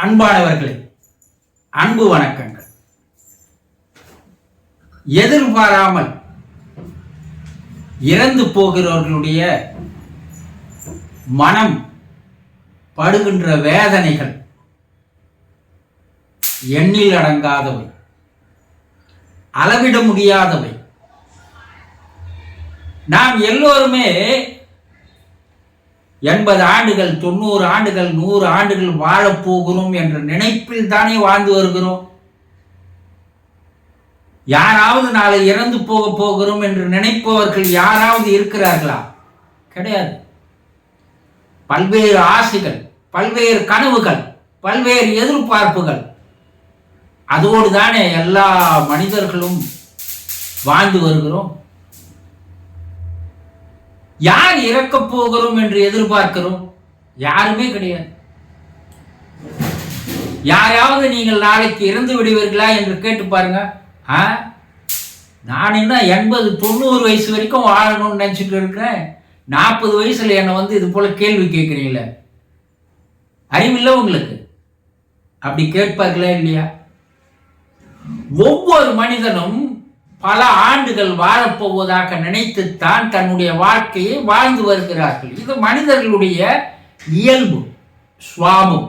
அன்பானவர்களே, அன்பு வணக்கங்கள். எதிர்பாராமல் இறந்து போகிறவர்களுடைய மனம் படுகின்ற வேதனைகள் எண்ணில் அடங்காதவை, அளவிட முடியாதவை. நாம் எல்லோருமே 80 ஆண்டுகள், 90 ஆண்டுகள், 100 ஆண்டுகள் வாழப்போகிறோம் என்ற நினைப்பில் தானே வாழ்ந்து வருகிறோம். யாராவது நாளை இறந்து போக போகிறோம் என்று நினைப்பவர்கள் யாராவது இருக்கிறார்களா? கிடையாது. பல்வேறு ஆசைகள், பல்வேறு கனவுகள், பல்வேறு எதிர்பார்ப்புகள், அதோடு தானே எல்லா மனிதர்களும் வாழ்ந்து வருகிறோம். யார் இறக்கப் போகிறோம் என்று எதிர்பார்க்கிறோம்? யாருமே கிடையாது. யாராவது நீங்கள் நாளைக்கு இறந்து விடுவீர்களா என்று கேட்டு பாருங்க. நான் என்ன 80-90 வயசு வரைக்கும் வாழணும்னு நினைச்சிட்டு இருக்கிறேன். 40 வயசுல என்னை இது போல கேள்வி கேட்கிறீங்களே, அறிவில்லை உங்களுக்கு? அப்படி கேட்பார்களா இல்லையா? ஒவ்வொரு மனிதனும் பல ஆண்டுகள் வாழப்போவதாக நினைத்துத்தான் தன்னுடைய வாழ்க்கையை வாழ்ந்து வருகிறார்கள். இது மனிதர்களுடைய இயல்பு, சுவாபம்.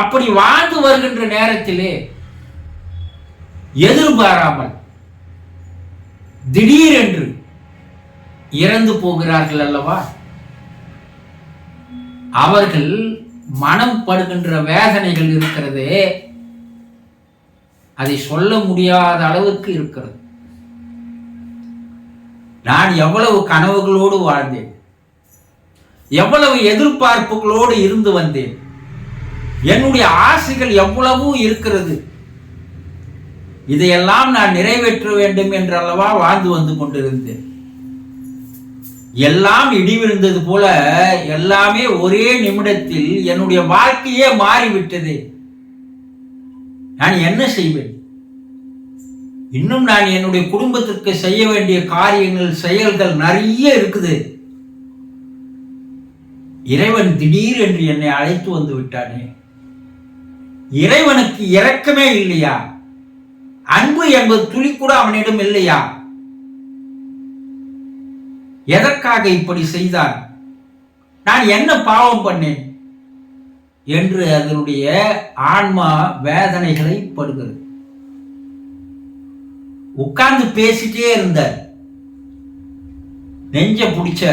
அப்படி வாழ்ந்து வருகின்ற நேரத்திலே எதிர்பாராமல் திடீரென்று இறந்து போகிறார்கள் அல்லவா? அவர்கள் மனம் படுகின்ற வேதனைகள் இருக்கிறதே, அதை சொல்ல முடியாத அளவுக்கு இருக்கிறது. நான் எவ்வளவு கனவுகளோடு வாழ்ந்தேன், எவ்வளவு எதிர்பார்ப்புகளோடு இருந்து வந்தேன், என்னுடைய ஆசைகள் எவ்வளவு இருக்கிறது. இதையெல்லாம் நான் நிறைவேற்ற வேண்டும் என்றல்லவா வாழ்ந்து வந்து கொண்டிருந்தேன். எல்லாம் இடி விழுந்தது போல எல்லாமே ஒரே நிமிடத்தில் என்னுடைய வாழ்க்கையே மாறிவிட்டது. நான் என்ன செய்வேன்? இன்னும் நான் என்னுடைய குடும்பத்திற்கு செய்ய வேண்டிய காரியங்கள், செயல்கள் நிறைய இருக்குது. இறைவன் திடீர் என்று என்னை அழைத்து வந்து விட்டானே. இறைவனுக்கு இரக்கமே இல்லையா? அன்பு என்பது துளி கூட அவனிடம் இல்லையா? எதற்காக இப்படி செய்தான்? நான் என்ன பாவம் பண்ணேன் என்று அதனுடைய ஆன்மா வேதனைகளை படுகிறது. உட்கார்ந்து பேசிட்டே இருந்த நெஞ்ச பிடிச்ச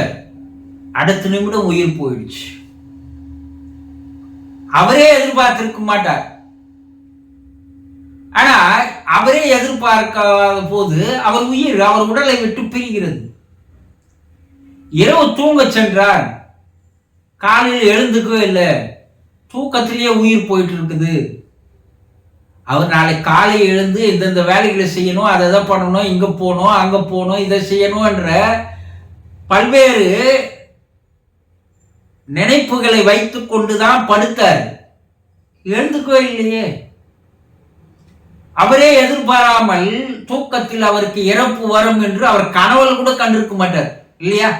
அடுத்த நிமிடம் உயிர் போயிடுச்சு. அவரே எதிர்பார்த்திருக்க மாட்டார். ஆனா அவரே எதிர்பார்க்காத போது அவர் உயிர் அவர் உடலை விட்டு பிரிகிறது. இரவு தூங்க சென்றார், காலையில் எழுந்துக்கவே இல்லை, தூக்கத்திலேயே உயிர் போயிட்டு இருக்குது. அவர் நாளை காலை எழுந்து இந்தந்த வேலைகளை செய்யணும், அதை பண்ணணும், இங்க போகணும், அங்க போகணும், இதை செய்யணும் என்ற பல்வேறு நினைப்புகளை வைத்துக் கொண்டுதான் படுத்தார். எழுந்துக்கவே இல்லையே. அவரே எதிர்பாராமல் தூக்கத்தில் அவருக்கு இறப்பு வரும் என்று அவர் கனவுல கூட கண்டிருக்க மாட்டார் இல்லையா?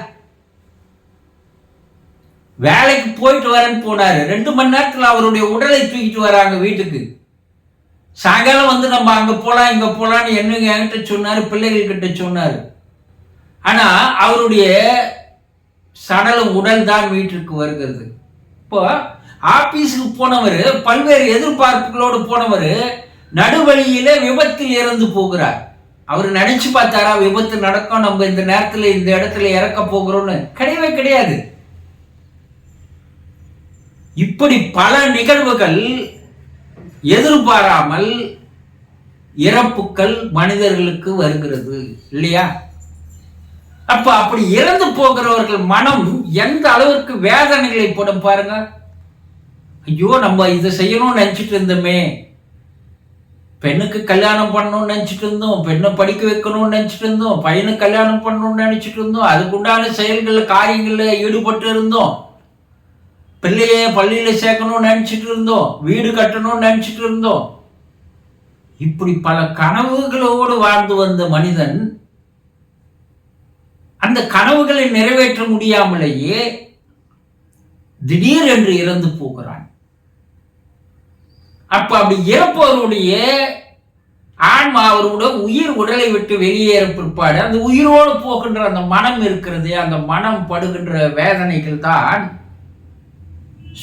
வேலைக்கு போயிட்டு வரேன்னு போனாரு. 2 மணி நேரத்தில் அவருடைய உடலை தூக்கிட்டு வராங்க வீட்டுக்கு. சாயங்காலம் நம்ம அங்க போலாம் இங்க போலான்னு என்னங்க என்கிட்ட சொன்னாரு, பிள்ளைகள் கிட்ட சொன்னாரு. ஆனா அவருடைய சடலம் உடல் தான் வீட்டிற்கு வருகிறது. இப்போ ஆபீஸுக்கு போனவர், பல்வேறு எதிர்பார்ப்புகளோடு போனவர் நடுவழியிலே விபத்தில் இறந்து போகிறார். அவர் நினைச்சு பார்த்தாரா விபத்து நடக்கும், நம்ம இந்த நேரத்தில் இந்த இடத்துல இறக்க போகிறோம்னு? கிடையவே கிடையாது. இப்படி பல நிகழ்வுகள் எதிர்பாராமல் இறப்புக்கள் மனிதர்களுக்கு வருகிறது இல்லையா? அப்படி இறந்து போகிறவர்கள் மனம் எந்த அளவிற்கு வேதனைகளை போடும் பாருங்க. ஐயோ, நம்ம இதை செய்யணும்னு நினைச்சிட்டு இருந்தோமே, பெண்ணுக்கு கல்யாணம் பண்ணணும்னு நினைச்சிட்டு இருந்தோம், பெண்ணை படிக்க வைக்கணும்னு நினைச்சிட்டு இருந்தோம், பையனுக்கு கல்யாணம் பண்ணணும்னு நினைச்சிட்டு இருந்தோம், அதுக்குண்டான செயல்கள் காரியங்கள்ல ஈடுபட்டு இருந்தோம், பிள்ளைய பள்ளியில சேர்க்கணும்னு நினைச்சிட்டு இருந்தோம், வீடு கட்டணும்னு நினைச்சிட்டு இருந்தோம். இப்படி பல கனவுகளோடு வாழ்ந்து வந்த மனிதன் அந்த கனவுகளை நிறைவேற்ற முடியாமலேயே திடீரென்று இறந்து போகிறான். அப்ப அப்படி இறப்பவருடைய ஆன்மா அவருடைய உயிர் உடலை விட்டு வெளியேற பிற்பாடு அந்த உயிரோடு போகின்ற அந்த மனம் இருக்கிறது, அந்த மனம் படுகின்ற வேதனைகள் தான்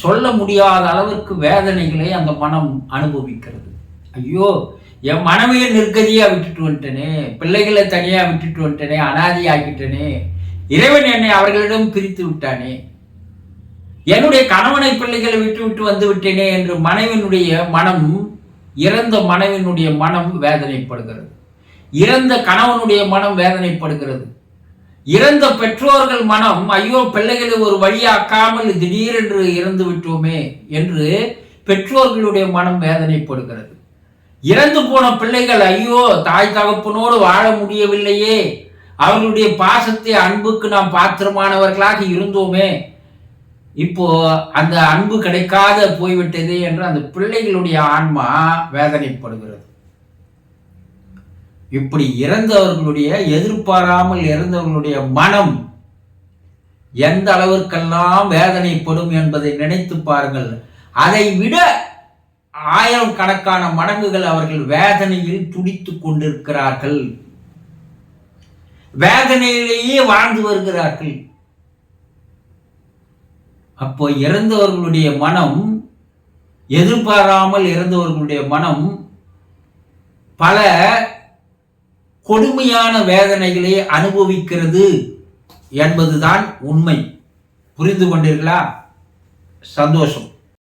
சொல்ல முடியாத அளவிற்கு வேதனைகளை அந்த மனம் அனுபவிக்கிறது. ஐயோ, என் மனைவியை நிர்கதியா விட்டுட்டு வந்துட்டேனே, பிள்ளைகளை தனியா விட்டுட்டு வந்துட்டேனே, அனாதி ஆக்கிட்டேனே, இறைவன் என்னை அவர்களிடம் பிரித்து விட்டானே, என்னுடைய கணவனை பிள்ளைகளை விட்டு விட்டு வந்து விட்டேனே என்று மனைவினுடைய மனம், இறந்த மனைவினுடைய மனம் வேதனைப்படுகிறது. இறந்த கணவனுடைய மனம் வேதனைப்படுகிறது. இறந்த பெற்றோர்கள் மனம், ஐயோ பிள்ளைகளை ஒரு வழியாக்காமல் திடீரென்று இறந்து விட்டோமே என்று பெற்றோர்களுடைய மனம் வேதனைப்படுகிறது. இறந்து போன பிள்ளைகள், ஐயோ தாய் தகப்பனோடு வாழ முடியவில்லையே, அவர்களுடைய பாசத்தை அன்புக்கு நாம் பாத்திரமானவர்களாக இருந்தோமே, இப்போ அந்த அன்பு கிடைக்காத போய்விட்டதே என்று அந்த பிள்ளைகளுடைய ஆன்மா வேதனைப்படுகிறது. இப்படி இறந்தவர்களுடைய, எதிர்பாராமல் இறந்தவர்களுடைய மனம் எந்த அளவிற்கெல்லாம் வேதனைப்படும் என்பதை நினைத்து பாருங்கள். அதை விட 1000 கணக்கான மடங்குகள் அவர்கள் வேதனையில் துடித்துக் கொண்டிருக்கிறார்கள், வேதனையிலேயே வாழ்ந்து வருகிறார்கள். அப்போ இறந்தவர்களுடைய மனம், எதிர்பாராமல் இறந்தவர்களுடைய மனம் பல கொடுமையான வேதனைகளை அனுபவிக்கிறது என்பதுதான் உண்மை. புரிந்து கொண்டீர்களா? சந்தோஷம்.